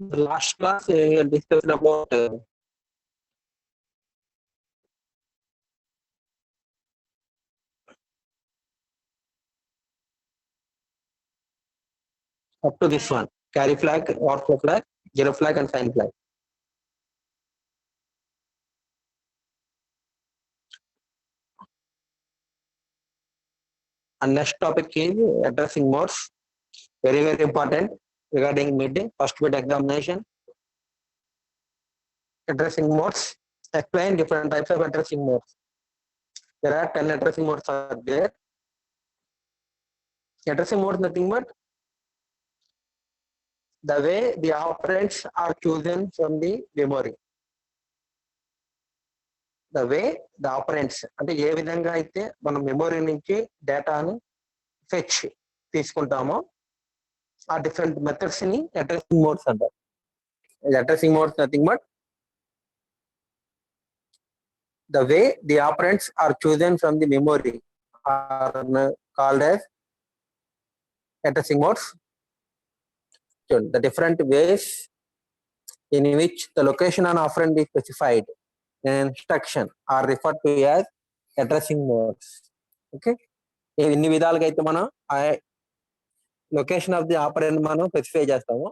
The last class discussed about up to this one: carry flag, overflow flag, zero flag, and sign flag. And next topic is addressing modes. Very, very important regarding mid, first mid examination. Addressing modes. Explain different types of addressing modes. There are 10 addressing modes are there. Addressing mode nothing but the way the operands are chosen from the memory. The way the operands అంటే ఏ విధంగా అయితే మనం memory నుంచి డేటాను fetch తీసుకుంటామో ఆ different methods ని addressing modes అంటారు. Addressing modes nothing but the way the operands are chosen from the memory are called as addressing modes. The different ways in which the location on operand is specified in instruction are referred to as addressing modes. Okay, ఎన్ని విధాలుగా అయితే మనం ఆ location of the operant మనం specify చేస్తాము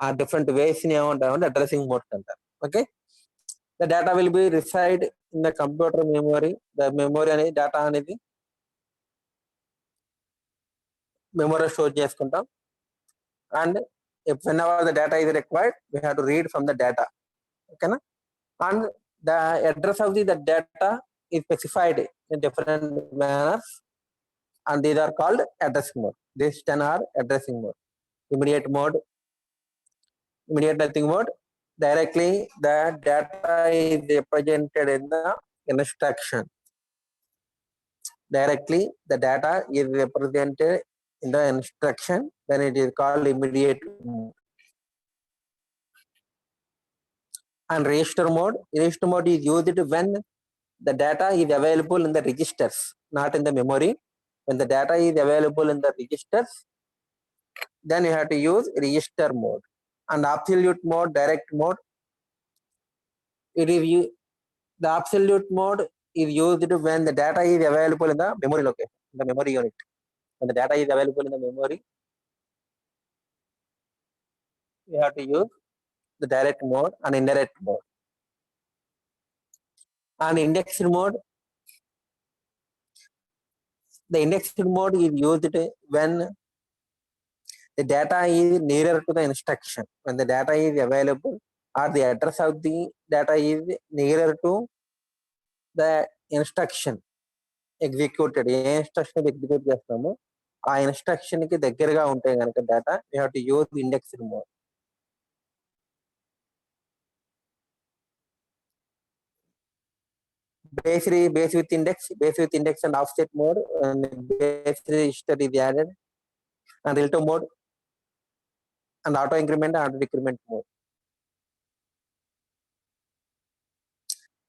ఆ different ways ని ఏమంటామంటే అడ్రసింగ్ మోడ్స్ అంటారు. Okay, the data will be reside in the computer memory. The memory అనేది డేటా అనేది మెమొరీ స్టోర్ చేసుకుంటాం. And if whenever the data is required, we have to read from the data. Okay na? And the address of the data is specified in different manners, and these are called addressing mode. These 10 are addressing mode. Immediate mode, immediate addressing mode. Directly the data is represented in the instruction. Directly the data is represented in the instruction, then it is called immediate mode. And register mode is used when the data is available in the registers, not in the memory. When the data is available in the registers, then you have to use register mode. And absolute mode, direct mode, it is the absolute mode is used when the data is available in the memory location, in the memory unit. When the data is available in the memory, you have to use the direct mode and indirect mode. And indexed mode, the indexed mode is used when the data is nearer to the instruction. When the data is available or the address of the data is nearer to the instruction executed, A instruction execute చేస్తామో ఆ instruction కి దగ్గరగా ఉంటే కనుక data you have to use indexed mode. base with index and offset mode, and base register is added, and relative mode and auto increment and auto decrement mode.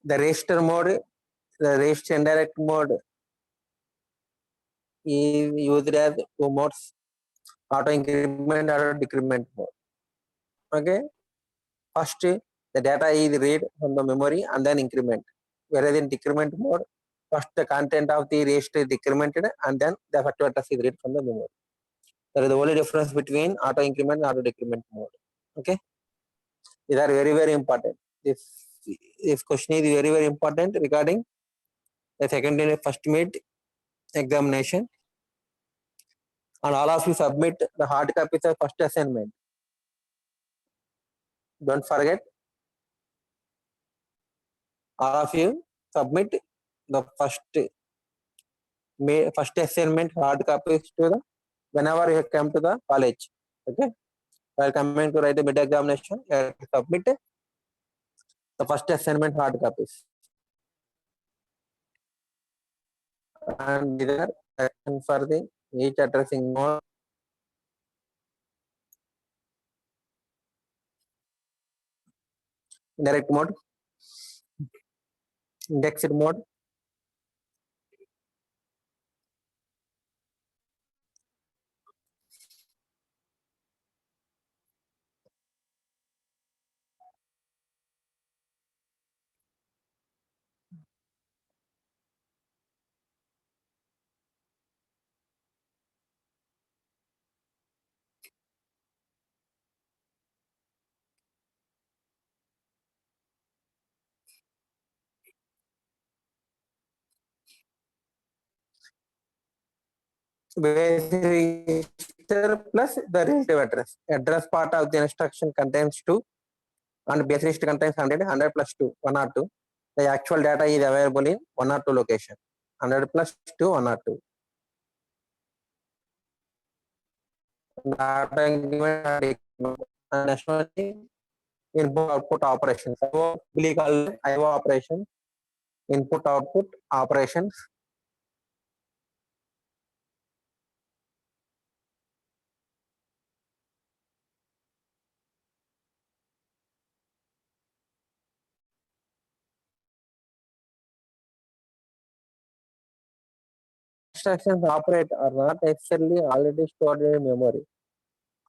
The register mode, the register indirect mode is used as two modes: auto increment and auto decrement mode. Okay, first the data is read from the memory and then increment, whereas in decrement mode, first the content of the register is decremented and then the effective address is read from the memory. That is the only difference between auto increment and auto decrement mode. Okay, these are very, very important. This question is very, very important regarding the second and first mid examination, and all of you submit the hard copies of first assignment. Don't forget, all of you submit the first assignment hard copies to the whenever you come to the college. Okay, while coming to write the mid examination, you have to submit the first assignment hard copies, and these are action for the each addressing mode, indirect mode, indexed mode, base register plus the relative address. Address part of the instruction contains 2 and base register contains 100 plus 2 1 or 2. The actual data is available in 1 or 2 location. 100 plus 2 1 or 2. Data increment and nationally input output operations. IO operations, input output operations. Instructions operate are not necessarily already stored in memory.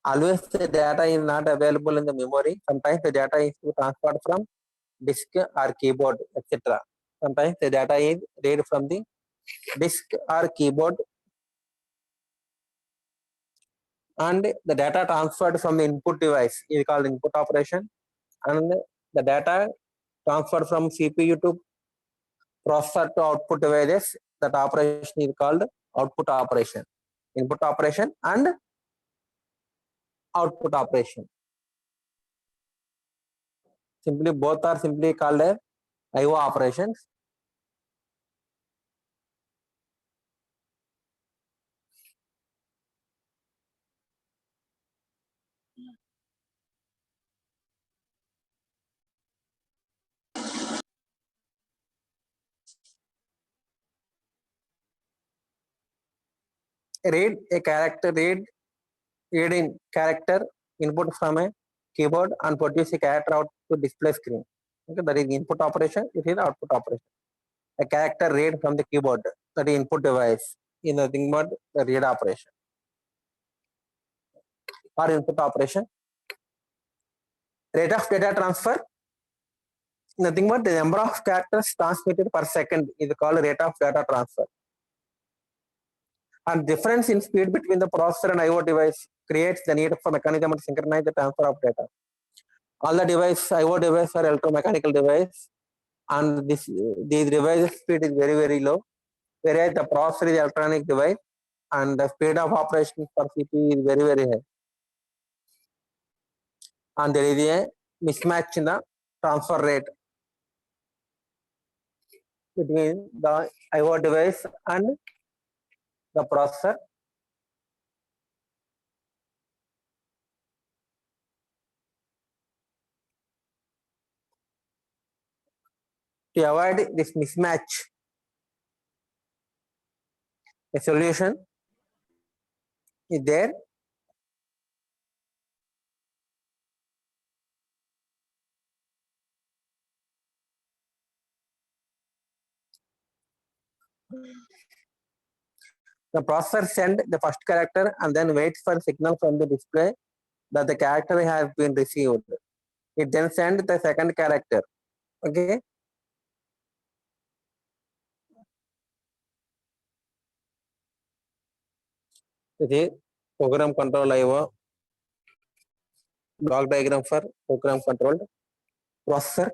Always the data is not available in the memory. Sometimes the data is transferred from disk or keyboard, etc. Sometimes the data is read from the disk or keyboard, and the data transferred from the input device is called input operation, and the data transferred from CPU to processor to output devices, that operation is called output operation. Input operation and output operation. Simply both are simply called as IO operations. Read in character input from a keyboard and produce a character out to display screen. Okay, that is input operation. It is output operation. A character read from the keyboard, that is input device, in nothing but the read operation or input operation. Rate of data transfer, nothing but the number of characters transmitted per second is called rate of data transfer. And difference in speed between the processor and IO device creates the need for mechanism to synchronize the transfer of data. All the IO devices are electromechanical device, and these devices speed is very low, whereas the processor is electronic device and the speed of operation for CPU is very high. And there is a mismatch in the transfer rate between the IO device and the processor. To avoid this mismatch, a solution is there. The processor sends the first character and then waits for signal from the display that the character has been received. It then sends the second character. Okay. This is program control IO, block diagram for program controlled processor.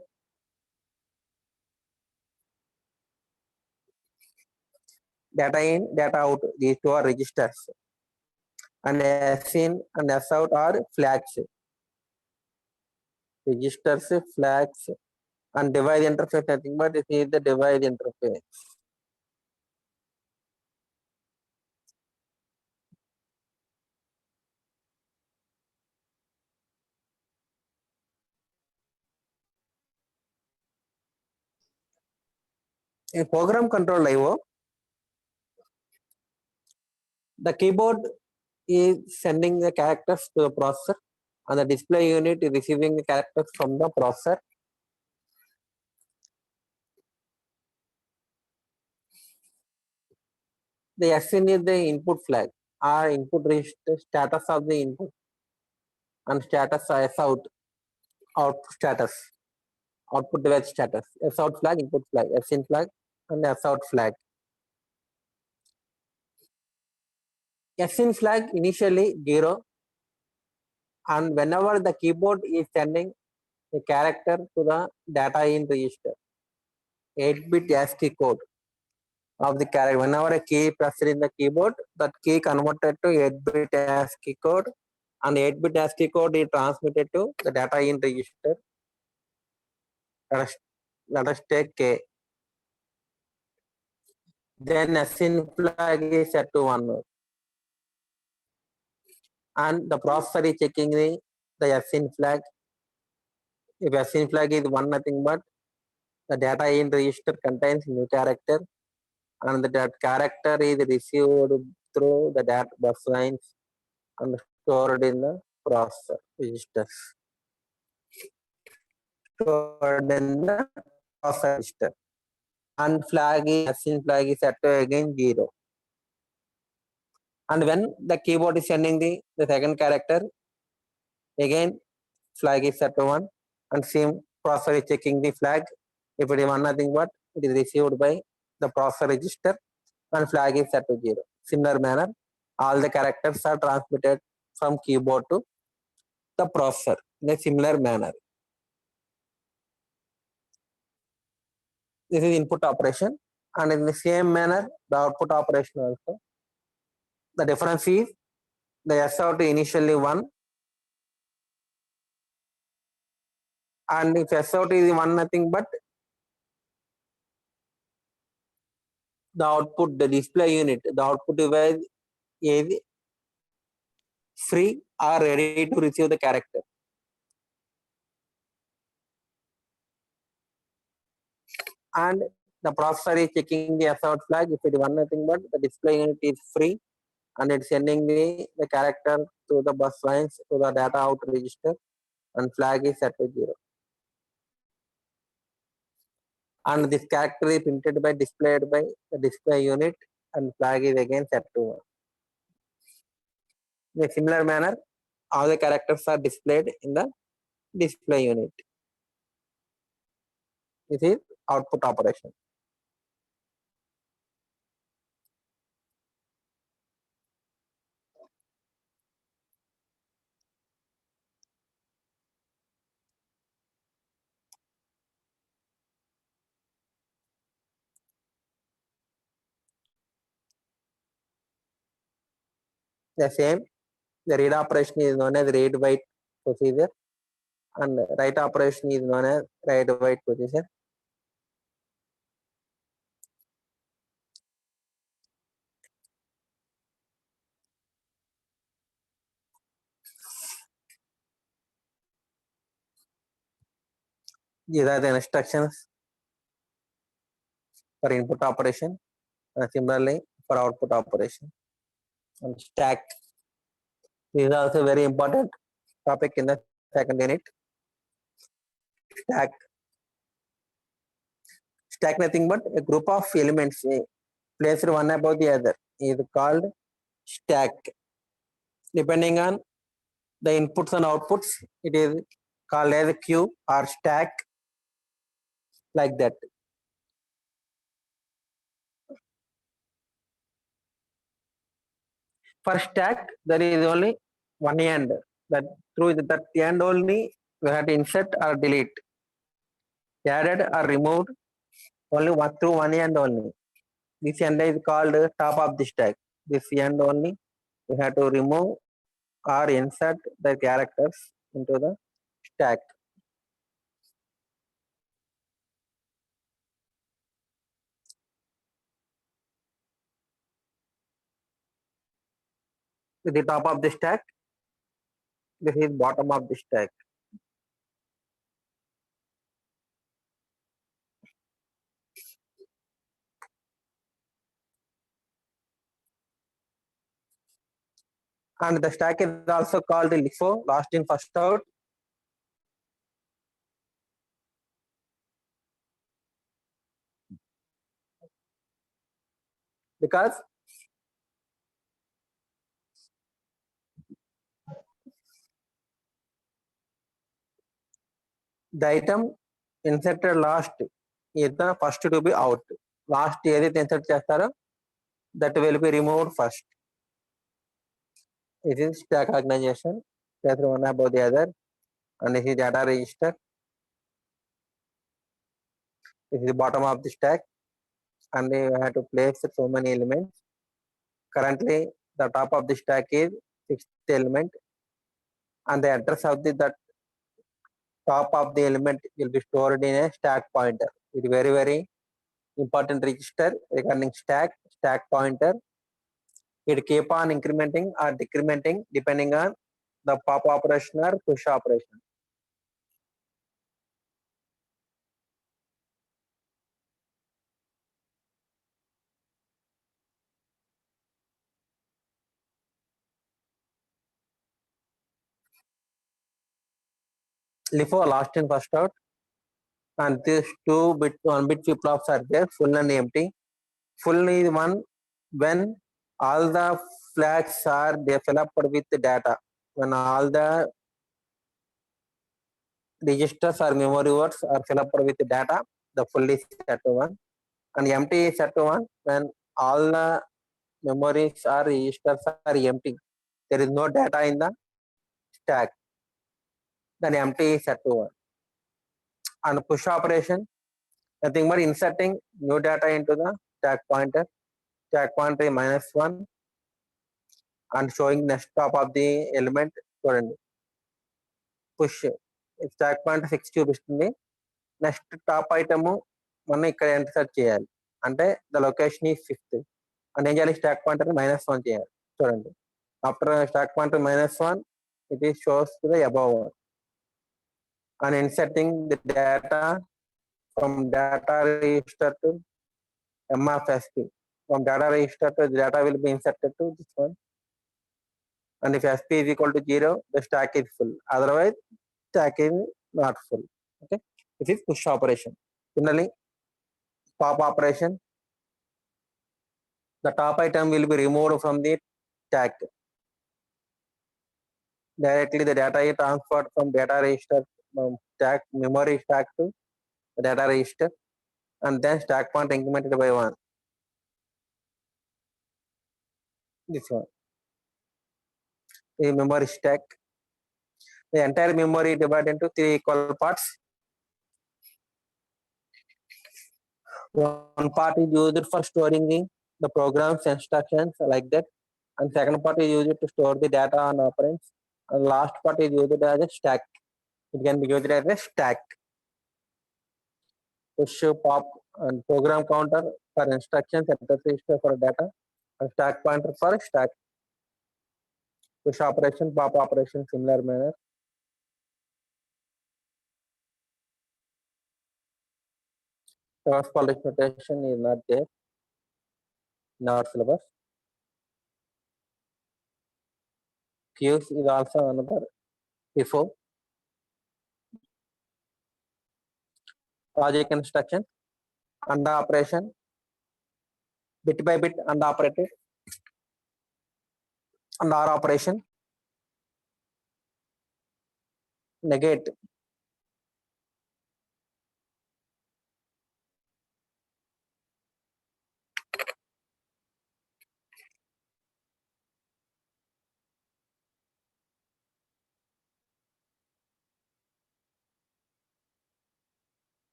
Data in, data out, these two are registers. And S in and S out are flags. Registers, flags, And device interface nothing but this is the device interface. In program control IO, the keyboard is sending the characters to the processor and the display unit is receiving the characters from the processor. The SN is the input flag or input register status of the input and status S out status, output device status, S out flag, input flag, SN flag and S out flag. SN flag initially 0 and whenever the keyboard is sending a character to the data in register, 8-bit ASCII code of the character. Whenever a key pressed in the keyboard, that key converted to 8-bit ASCII code and 8-bit ASCII code is transmitted to the data in register. Let us take K. Then SN flag is set to 1 and the processor is checking the SN flag. If SN flag is 1 nothing but the data in register contains new character and that character is received through the data bus lines and stored in the processor registers. Stored in the processor register. And SN flag is set to again 0. And when the keyboard is sending the second character, again flag is set to 1 and same processor is checking the flag. If it is 1 nothing but it is received by the processor register and flag is set to 0. Similar manner, all the characters are transmitted from keyboard to the processor in a similar manner. This is input operation and in the same manner the output operation also. The difference is the S out initially 1 and if S out is 1 nothing but the output, the display unit, the output device is free or ready to receive the character. And the processor is checking the S out flag. If it is 1 nothing but the display unit is free and it's sending the character to the bus lines to the data out register and flag is set to 0. And this character is printed by displayed by the display unit and flag is again set to 1. In a similar manner, all the characters are displayed in the display unit. This is output operation. The same, the read operation is known as read-write procedure and write operation is known as write-write procedure. These are the instructions for input operation and similarly for output operation. And stack is also very important topic in the second unit. Stack nothing but a group of elements placed one above the other is called stack. Depending on the inputs and outputs, it is called as a queue or stack, like that. For stack, there is only one end. That through that end only we have to insert or delete. Added or removed only one through one end only. This end is called top of the stack. This end only we have to remove or insert the characters into the stack. the top of the stack, this is bottom of the stack. And the stack is also called the LIFO, last in first out. Because the item inserted last is the first to be out. Last ఏదైతే insert చేస్తారో that will be removed first. It is stack organization, that's one above the other, and this is data register. This is the bottom of the stack, and you have to place so many elements. Currently, the top of the stack is sixth element, and the address of that top of the element will be stored in a stack pointer. It is very important register regarding stack pointer. It keep on incrementing or decrementing depending on the pop operation or push operation. LIFO, last in first out, and these one bit flip flops are there, full and empty. Full is one when all the flags are they fill up with the data. When all the registers or memory words are fill up with the data, the full is set to one, and empty is set to one when all the memories or registers are empty. There is no data in the stack. Then empty is set to one. And push operation, nothing but inserting new data into the stack pointer. Stack pointer is -1 and showing next top of the element. చూడండి push stack pointer 6 చూపిస్తుంది. Next top item మనం ఇక్కడ insert చేయాలి అంటే the location ఈ 5th అంటే ఏం చేయాలి స్టాక్ పాయింటర్ -1 చేయాలి. చూడండి after stack pointer -1 it is shows to the above one and inserting the data from data register to MFSP. From data register to the data will be inserted to this one, and if SP is equal to 0, the stack is full, otherwise stack is not full. Okay, this is push operation. Similarly, pop operation, the top item will be removed from the stack. Directly the data is transferred from data register stack memory stack to the data register, and then stack point incremented by 1. This one, the memory stack. The entire memory divided into 3 equal parts. One part is used for storing the programs instructions like that, and second part is used to store the data on operands, and last part is used as a stack. It can be used as a stack. Push, pop, and program counter for instructions, address register for data, and stack pointer for stack. Push operation, pop operation, similar manner. Cross polish notation is not there in our syllabus. Fuse is also another before. Logic instruction, under operation, bit by bit under operated, and OR operation, negate.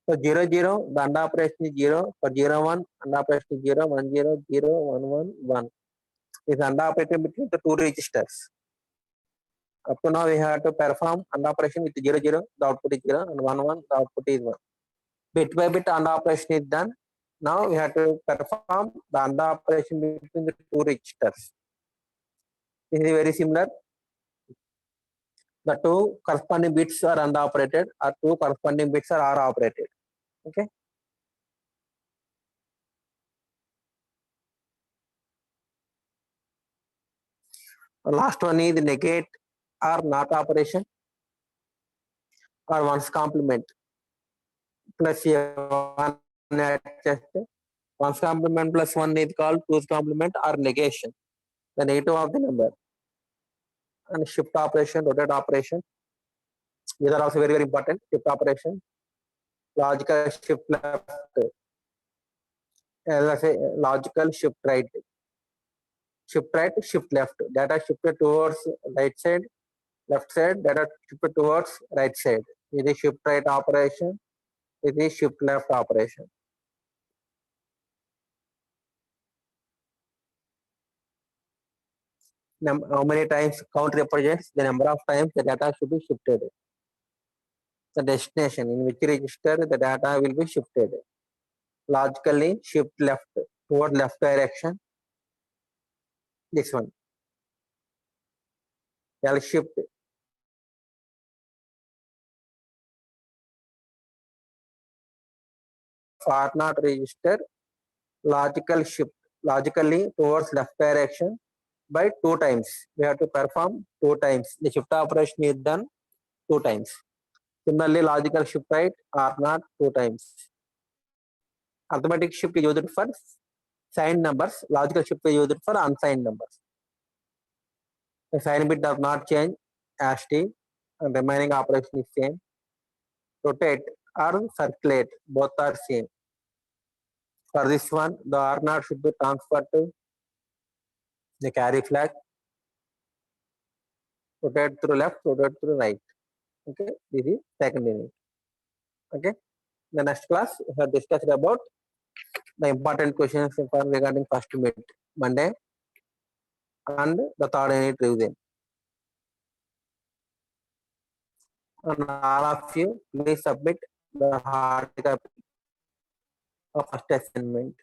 So 0 0, the under operation is 0. For 0 1, under operation is 0 1 0 0 1 1 1. Is under operated between the two registers. Up to now we have to perform under operation with 0 0, the output is 0, and 1 1, the output is 1. Bit by bit under operation is done. Now we have to perform the AND operation between the two registers. This is very similar. The two corresponding bits are AND operated, or two corresponding bits are OR operated. Okay. The last one is the negate or not operation, or one's complement plus one. One's complement plus one is called two's complement or negation, the negative of the number. And shift operation, rotate operation, these are also very, very important. Shift operation, logical shift left, let's say logical shift right, shift left, data shifted towards right side, left side, data shifted towards right side. It is shift right operation, it is shift left operation. How many times count represents the number of times the data should be shifted. The destination in which register the data will be shifted. Logically shift left toward left direction. This one. L shift R not register logical shift logically towards left direction by 2 times. We have to perform 2 times. The shift operation is done 2 times. Similarly, logical shift right R not 2 times. Arithmetic shift is used for signed numbers. Logical shift is used for unsigned numbers. The sign bit does not change as T, and remaining operation is same. Rotate or circulate, both are same. For this one, the R naught should be transferred to the carry flag. Rotate through left, rotate through right. Okay, this is second unit. Okay, the next class we have discussed about the important questions regarding first unit Monday and the third unit revision. And all of you please submit the hard copy of first assignment.